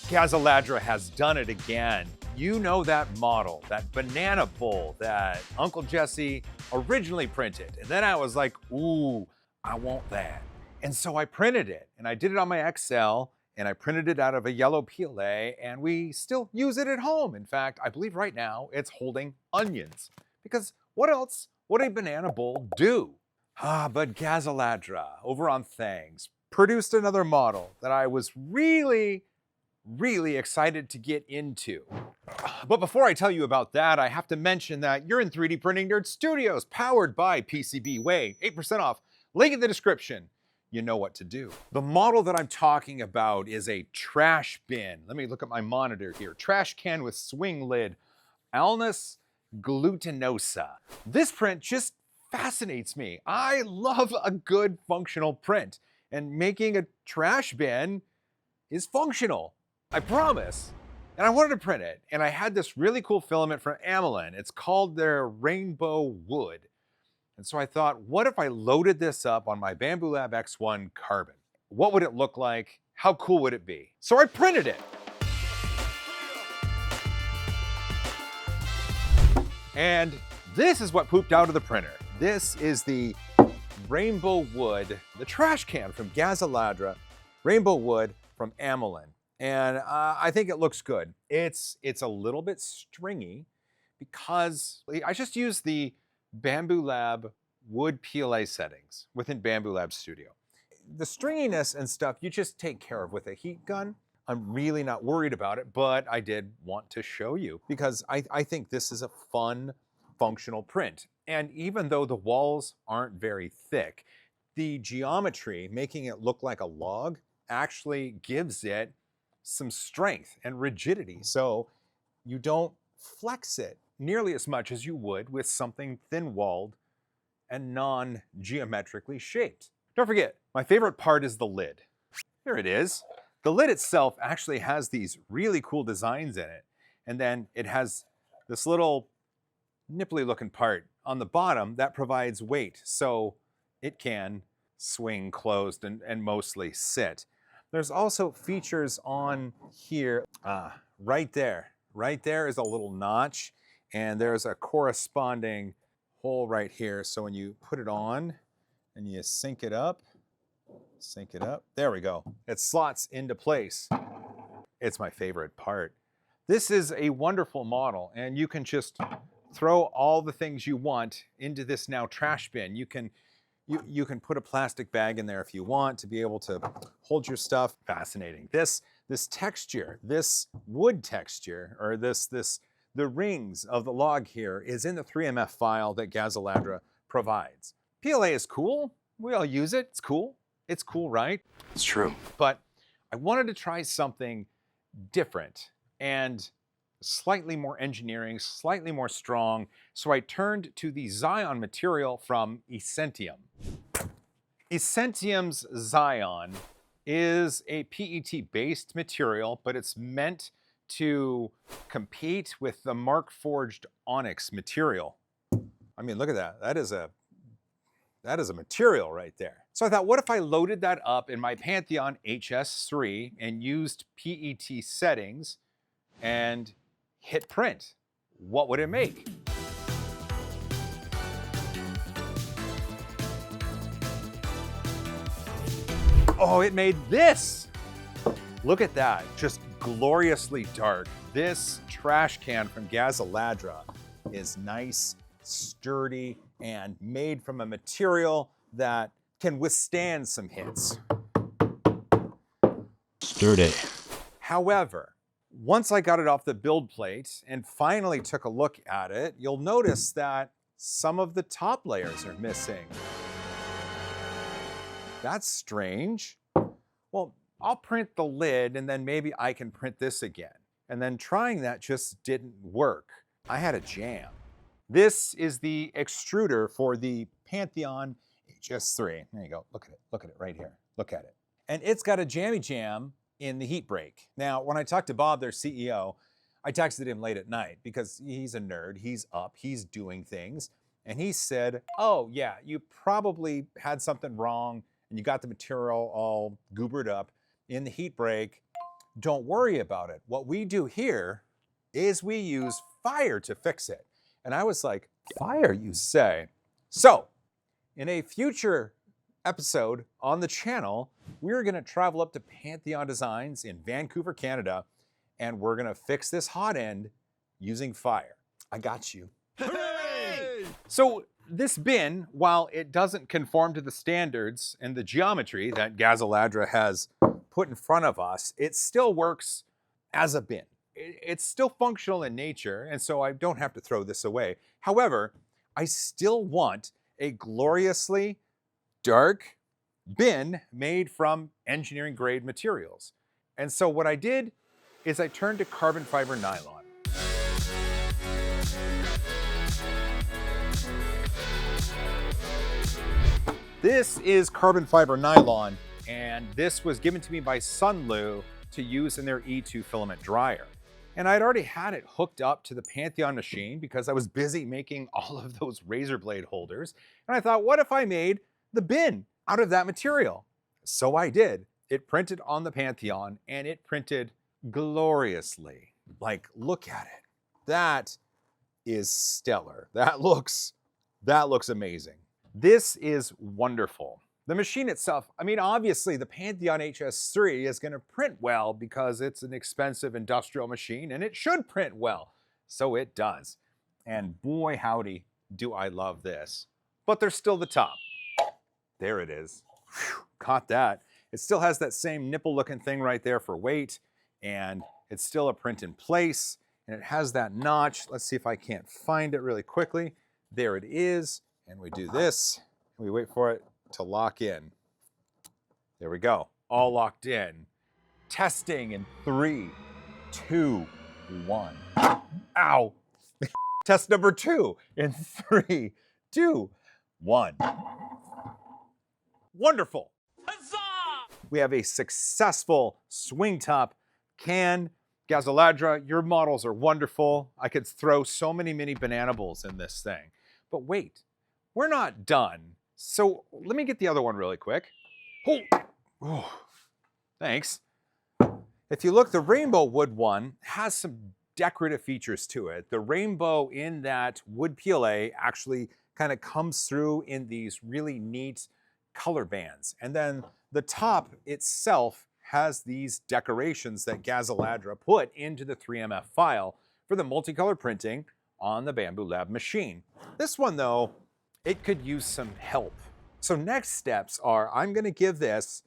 Gazzaladra has done it again. You know that model, that banana bowl that Uncle Jesse originally printed. And then I was like, ooh, I want that. And so I printed it, and I did it on my Excel, and I printed it out of a yellow PLA, and we still use it at home. In fact, I believe right now it's holding onions. Because what else would a banana bowl do? But Gazzaladra, over on Thangs, produced another model that I was really excited to get into. But before I tell you about that, I have to mention that you're in 3D Printing Nerd Studios, powered by PCBWay. 8% off, link in the description. You know what to do. The model that I'm talking about is a trash bin. Let me look at my monitor here. Trash can with swing lid, Alnus glutinosa. This print just fascinates me. I love a good functional print, and making a trash bin is functional. I promise. And I wanted to print it, and I had this really cool filament from Amelin. It's called their Rainbow Wood. And so I thought, what if I loaded this up on my Bambu Lab X1 Carbon? What would it look like? How cool would it be? So I printed it. And this is what pooped out of the printer. This is the Rainbow Wood, the trash can from Gazzaladra, Rainbow Wood from Amelin. And I think it looks good. It's a little bit stringy because I just used the Bambu Lab wood PLA settings within Bambu Lab Studio. The stringiness and stuff you just take care of with a heat gun. I'm really not worried about it, but I did want to show you because I think this is a fun, functional print. And even though the walls aren't very thick, the geometry, making it look like a log, actually gives it some strength and rigidity. So you don't flex it nearly as much as you would with something thin-walled and non-geometrically shaped. Don't forget, my favorite part is the lid. Here it is. The lid itself actually has these really cool designs in it. And then it has this little nipply-looking part on the bottom that provides weight, so it can swing closed and mostly sit. There's also features on here, right there. Right there is a little notch, and there's a corresponding hole right here. So when you put it on and you sync it up, there we go. It slots into place. It's my favorite part. This is a wonderful model, and you can just throw all the things you want into this now trash bin. You can put a plastic bag in there if you want to be able to hold your stuff. Fascinating. This texture, this wood texture, or the rings of the log here is in the 3MF file that Gazzaladra provides. PLA is cool. We all use it. It's cool. It's cool, right? It's true. But I wanted to try something different and slightly more engineering, slightly more strong. So I turned to the Zion material from Essentium. Essentium's Zion is a PET-based material, but it's meant to compete with the Mark Forged Onyx material. I mean, look at that. That is a material right there. So I thought, what if I loaded that up in my Pantheon HS3 and used PET settings and hit print? What would it make? Oh, it made this. Look at that, just gloriously dark. This trash can from Gazzaladra is nice, sturdy, and made from a material that can withstand some hits. Sturdy. However, once I got it off the build plate and finally took a look at it, you'll notice that some of the top layers are missing. That's strange. Well, I'll print the lid and then maybe I can print this again. And then trying that just didn't work. I had a jam. This is the extruder for the Pantheon HS3. There you go, look at it right here, look at it. And it's got a jammy jam in the heat break. Now, when I talked to Bob, their CEO, I texted him late at night because he's a nerd, he's up, he's doing things. And he said, oh yeah, you probably had something wrong and you got the material all goobered up in the heat break. don't worry about it. What we do here is we use fire to fix it. And I was like, fire, you say? So, in a future episode on the channel, we're gonna travel up to Pantheon Designs in Vancouver, Canada, and we're gonna fix this hot end using fire. I got you. Hooray! So this bin, while it doesn't conform to the standards and the geometry that Gazzaladra has put in front of us, it still works as a bin. It's still functional in nature, and so I don't have to throw this away. However, I still want a gloriously dark bin made from engineering grade materials. And so what I did is I turned to carbon fiber nylon. This is carbon fiber nylon, and this was given to me by Sunlu to use in their E2 filament dryer. And I'd already had it hooked up to the Pantheon machine because I was busy making all of those razor blade holders. And I thought, what if I made the bin out of that material? So I did. It printed on the Pantheon, and it printed gloriously. Like, look at it. That is stellar. That looks amazing. This is wonderful. The machine itself, I mean, obviously the Pantheon HS3 is going to print well because it's an expensive industrial machine and it should print well. So it does. And boy, howdy, do I love this. But there's still the top. There it is. Whew, caught that. It still has that same nipple looking thing right there for weight, and it's still a print in place, and it has that notch. Let's see if I can't find it really quickly. There it is. And we do this, and we wait for it to lock in. There we go, all locked in. Testing in 3, 2, 1. Ow! Test number 2 in 3, 2, 1. Wonderful! Huzzah! We have a successful swing top can. Gazzaladra, your models are wonderful. I could throw so many mini banana bowls in this thing. But wait, we're not done. So let me get the other one really quick. Oh, thanks. If you look, the rainbow wood one has some decorative features to it. The rainbow in that wood PLA actually kind of comes through in these really neat color bands. And then the top itself has these decorations that Gazzaladra put into the 3MF file for the multicolor printing on the Bamboo Lab machine. This one though, it could use some help. So next steps are, I'm gonna give this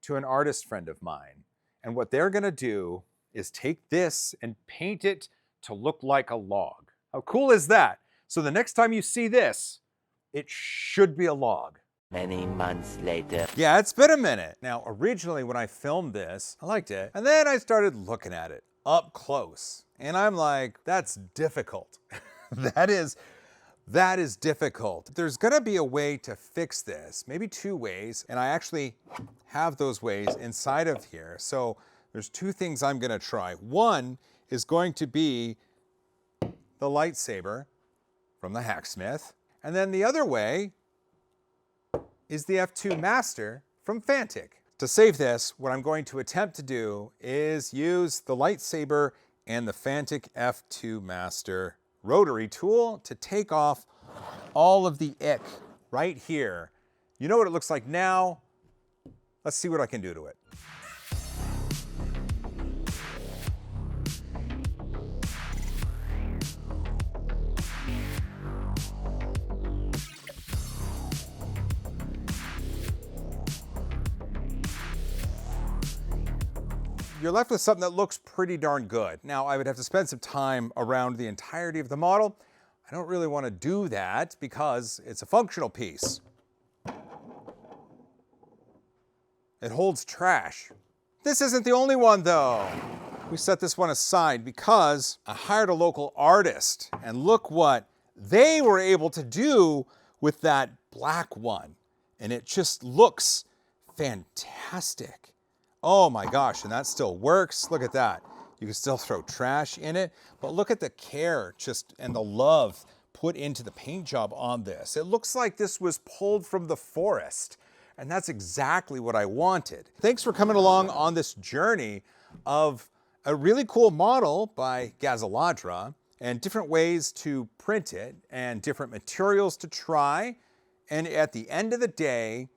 to an artist friend of mine. And what they're gonna do is take this and paint it to look like a log. How cool is that? So the next time you see this, it should be a log. Many months later. Yeah, it's been a minute. Now, originally when I filmed this, I liked it. And then I started looking at it up close. And I'm like, that's difficult. That is difficult. There's gonna be a way to fix this, maybe 2 ways, and I actually have those ways inside of here. So there's 2 things I'm gonna try. One is going to be the lightsaber from the Hacksmith, and then the other way is the F2 Master from Fantic. To save this, what I'm going to attempt to do is use the lightsaber and the Fantic F2 Master rotary tool to take off all of the ick right here. You know what it looks like now? Let's see what I can do to it. You're left with something that looks pretty darn good. Now, I would have to spend some time around the entirety of the model. I don't really want to do that because it's a functional piece. It holds trash. This isn't the only one though. We set this one aside because I hired a local artist, and look what they were able to do with that black one. And it just looks fantastic. Oh my gosh, and that still works. Look at that. You can still throw trash in it, but look at the care and the love put into the paint job on this. It looks like this was pulled from the forest, and that's exactly what I wanted. Thanks for coming along on this journey of a really cool model by Gazzaladra and different ways to print it and different materials to try. And at the end of the day,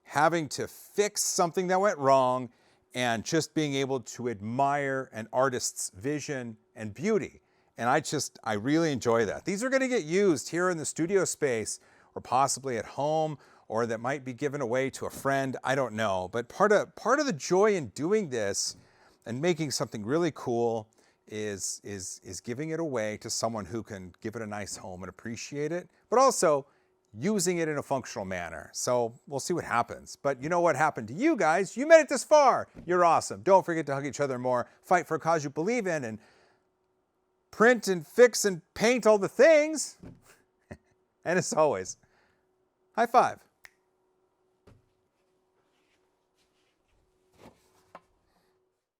having to fix something that went wrong and just being able to admire an artist's vision and beauty. And I really enjoy that. These are going to get used here in the studio space or possibly at home, or that might be given away to a friend. I don't know. But part of the joy in doing this and making something really cool is giving it away to someone who can give it a nice home and appreciate it, but also using it in a functional manner. So we'll see what happens. But you know what happened to you guys? You made it this far. You're awesome. Don't forget to hug each other more, fight for a cause you believe in, and print and fix and paint all the things. And as always, high five.